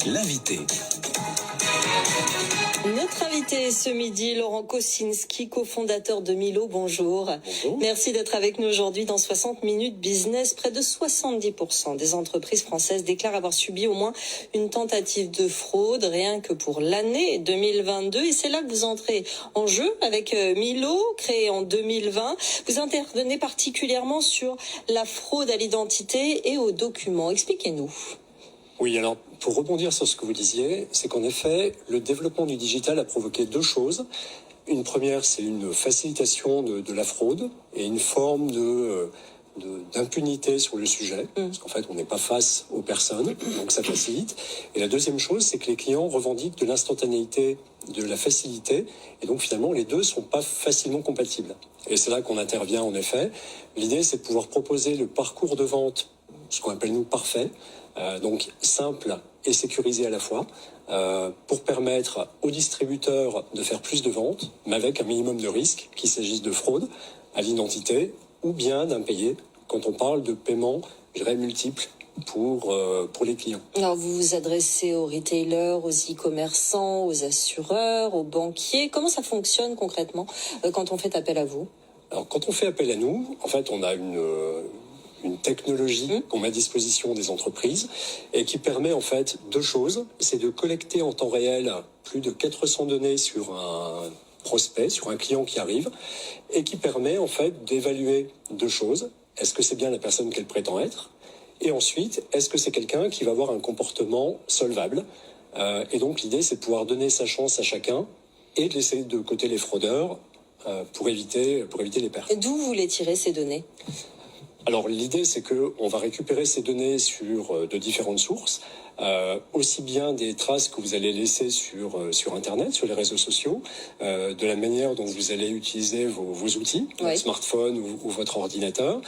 l'invité. Notre invité ce midi, Laurent Kosinski, cofondateur de Milo. Bonjour. Bonjour. Merci d'être avec nous aujourd'hui dans 60 minutes business. Près de 70% des entreprises françaises déclarent avoir subi au moins une tentative de fraude, rien que pour l'année 2022. Et c'est là que vous entrez en jeu avec Milo, créé en 2020. Vous intervenez particulièrement sur la fraude à l'identité et aux documents. Expliquez-nous. Oui, alors pour rebondir sur ce que vous disiez, c'est qu'en effet, le développement du digital a provoqué deux choses. Une première, c'est une facilitation de la fraude et une forme d'impunité sur le sujet, parce qu'en fait, on n'est pas face aux personnes, donc ça facilite. Et la deuxième chose, c'est que les clients revendiquent de l'instantanéité, de la facilité, et donc finalement, les deux sont pas facilement compatibles. Et c'est là qu'on intervient en effet. L'idée, c'est de pouvoir proposer le parcours de vente, ce qu'on appelle nous parfait, donc simple et sécurisé à la fois, pour permettre aux distributeurs de faire plus de ventes, mais avec un minimum de risque, qu'il s'agisse de fraude à l'identité ou bien d'impayé, quand on parle de paiements, je dirais, multiples pour les clients. Alors vous vous adressez aux retailers, aux e-commerçants, aux assureurs, aux banquiers. Comment ça fonctionne concrètement quand on fait appel à vous ? Alors quand on fait appel à nous, en fait on a une technologie qu'on met à disposition des entreprises et qui permet en fait deux choses. C'est de collecter en temps réel plus de 400 données sur un prospect, sur un client qui arrive, et qui permet en fait d'évaluer deux choses. Est-ce que c'est bien la personne qu'elle prétend être ? Et ensuite, est-ce que c'est quelqu'un qui va avoir un comportement solvable ? Et donc l'idée, c'est de pouvoir donner sa chance à chacun et de laisser de côté les fraudeurs pour éviter les pertes. Et d'où vous voulez tirer ces données ? Alors l'idée, c'est que on va récupérer ces données de différentes sources, aussi bien des traces que vous allez laisser sur Internet, sur les réseaux sociaux, de la manière dont vous allez utiliser vos outils, votre smartphone ou votre ordinateur,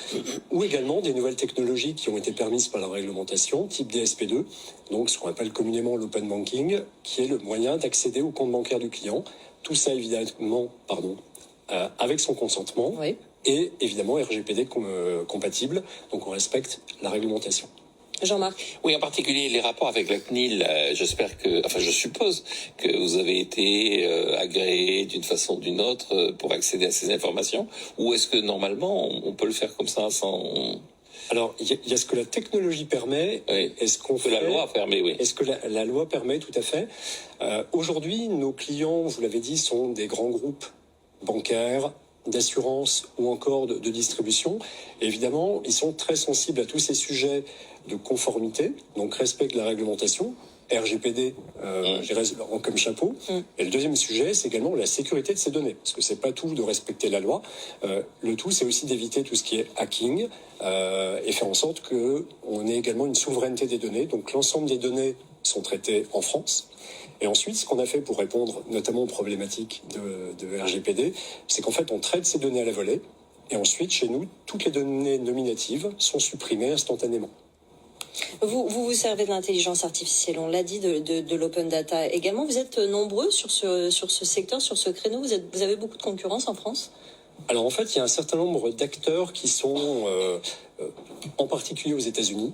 ou également des nouvelles technologies qui ont été permises par la réglementation, type DSP2, donc ce qu'on appelle communément l'open banking, qui est le moyen d'accéder au compte bancaire du client. Tout ça évidemment, avec son consentement. Oui. Et évidemment RGPD compatible, donc on respecte la réglementation. Jean-Marc. Oui, en particulier les rapports avec la CNIL, je suppose que vous avez été agréé d'une façon ou d'une autre pour accéder à ces informations, ou est-ce que normalement on peut le faire comme ça sans... Alors, il y a ce que la technologie permet, oui. Est-ce qu'on fait... La loi permet, oui. Est-ce que la loi permet, tout à fait. Aujourd'hui, nos clients, vous l'avez dit, sont des grands groupes bancaires, d'assurance ou encore de distribution. Et évidemment, ils sont très sensibles à tous ces sujets de conformité, donc respect de la réglementation, RGPD, comme chapeau. Et le deuxième sujet, c'est également la sécurité de ces données, parce que c'est pas tout de respecter la loi. Le tout, c'est aussi d'éviter tout ce qui est hacking et faire en sorte que on ait également une souveraineté des données. Donc l'ensemble des données sont traitées en France. Et ensuite, ce qu'on a fait pour répondre notamment aux problématiques de RGPD, c'est qu'en fait, on traite ces données à la volée. Et ensuite, chez nous, toutes les données nominatives sont supprimées instantanément. Vous servez de l'intelligence artificielle, on l'a dit, de l'open data également. Vous êtes nombreux sur ce secteur, sur ce créneau. Vous avez beaucoup de concurrence en France ? Alors en fait, il y a un certain nombre d'acteurs qui sont en particulier aux États-Unis,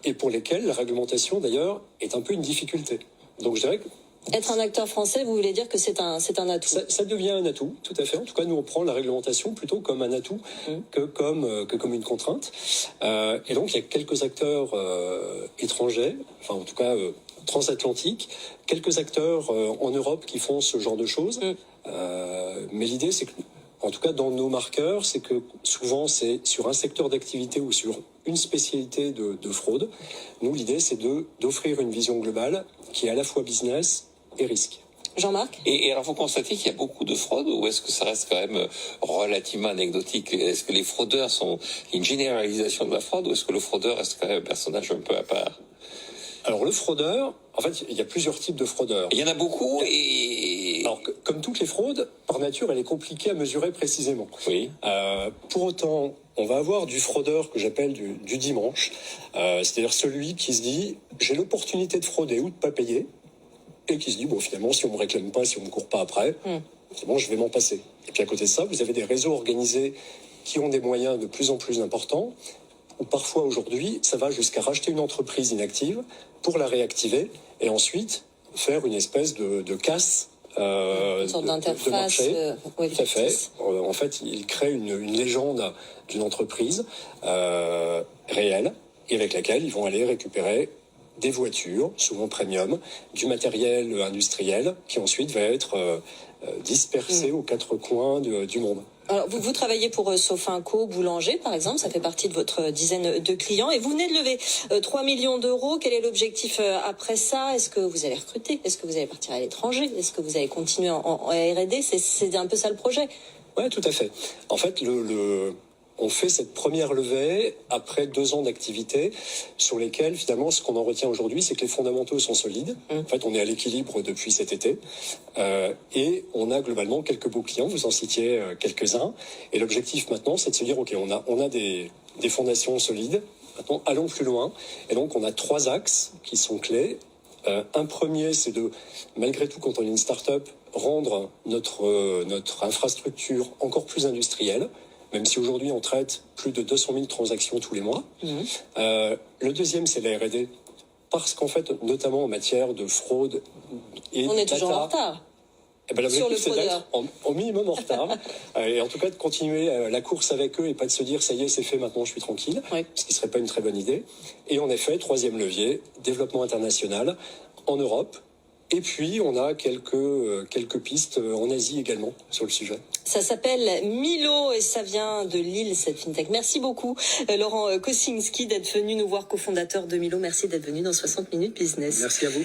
et pour lesquels la réglementation d'ailleurs est un peu une difficulté. Donc je dirais que être un acteur français, vous voulez dire que c'est un atout ? Ça devient un atout, tout à fait. En tout cas, nous on prend la réglementation plutôt comme un atout que comme une contrainte. Et donc il y a quelques acteurs étrangers, enfin en tout cas transatlantiques, quelques acteurs en Europe qui font ce genre de choses. Mais l'idée, c'est que, en tout cas dans nos marqueurs, c'est que souvent c'est sur un secteur d'activité ou sur une spécialité de fraude. Nous, l'idée, c'est d'offrir une vision globale qui est à la fois business et risque. Jean-Marc ? Et alors, vous constatez qu'il y a beaucoup de fraudes, ou est-ce que ça reste quand même relativement anecdotique ? Est-ce que les fraudeurs sont une généralisation de la fraude, ou est-ce que le fraudeur reste quand même un personnage un peu à part ? Alors, le fraudeur, en fait, il y a plusieurs types de fraudeurs. Il y en a beaucoup, et... Alors, comme toutes les fraudes, par nature, elle est compliquée à mesurer précisément. Oui. Pour autant, on va avoir du fraudeur que j'appelle du dimanche, c'est-à-dire celui qui se dit « j'ai l'opportunité de frauder ou de pas payer », et qui se dit « bon, finalement, si on me réclame pas, si on me court pas après, c'est bon, je vais m'en passer ». Et puis à côté de ça, vous avez des réseaux organisés qui ont des moyens de plus en plus importants. ou parfois aujourd'hui, ça va jusqu'à racheter une entreprise inactive pour la réactiver et ensuite faire une espèce de casse une sorte d'interface. de marché. Oui, Tout à fait. En fait, il crée une légende d'une entreprise réelle et avec laquelle ils vont aller récupérer des voitures, souvent premium, du matériel industriel qui ensuite va être dispersé aux quatre coins du monde. Alors, vous travaillez pour Sofinco Boulanger, par exemple, ça fait partie de votre dizaine de clients, et vous venez de lever 3 millions d'euros. Quel est l'objectif après ça? Est-ce que vous allez recruter? Est-ce que vous allez partir à l'étranger? Est-ce que vous allez continuer en R&D? C'est un peu ça le projet. Ouais, tout à fait. En fait, on fait cette première levée après 2 ans d'activité sur lesquels, finalement, ce qu'on en retient aujourd'hui, c'est que les fondamentaux sont solides. En fait, on est à l'équilibre depuis cet été. Et on a globalement quelques beaux clients, vous en citiez quelques-uns. Et l'objectif maintenant, c'est de se dire, OK, on a des fondations solides. Maintenant, allons plus loin. Et donc, on a 3 axes qui sont clés. Un premier, c'est de, malgré tout, quand on est une start-up, rendre notre infrastructure encore plus industrielle, même si aujourd'hui on traite plus de 200 000 transactions tous les mois. Le deuxième, c'est la R&D, parce qu'en fait, notamment en matière de fraude et on est data, toujours en retard. Eh ben, l'objectif, c'est d'être au minimum en retard, et en tout cas de continuer la course avec eux et pas de se dire ça y est, c'est fait, maintenant je suis tranquille, ce qui serait pas une très bonne idée. Et en effet, troisième levier, développement international en Europe. Et puis, on a quelques pistes en Asie également sur le sujet. Ça s'appelle Milo et ça vient de Lille, cette fintech. Merci beaucoup, Laurent Kosinski, d'être venu nous voir, cofondateur de Milo. Merci d'être venu dans 60 minutes business. Merci à vous.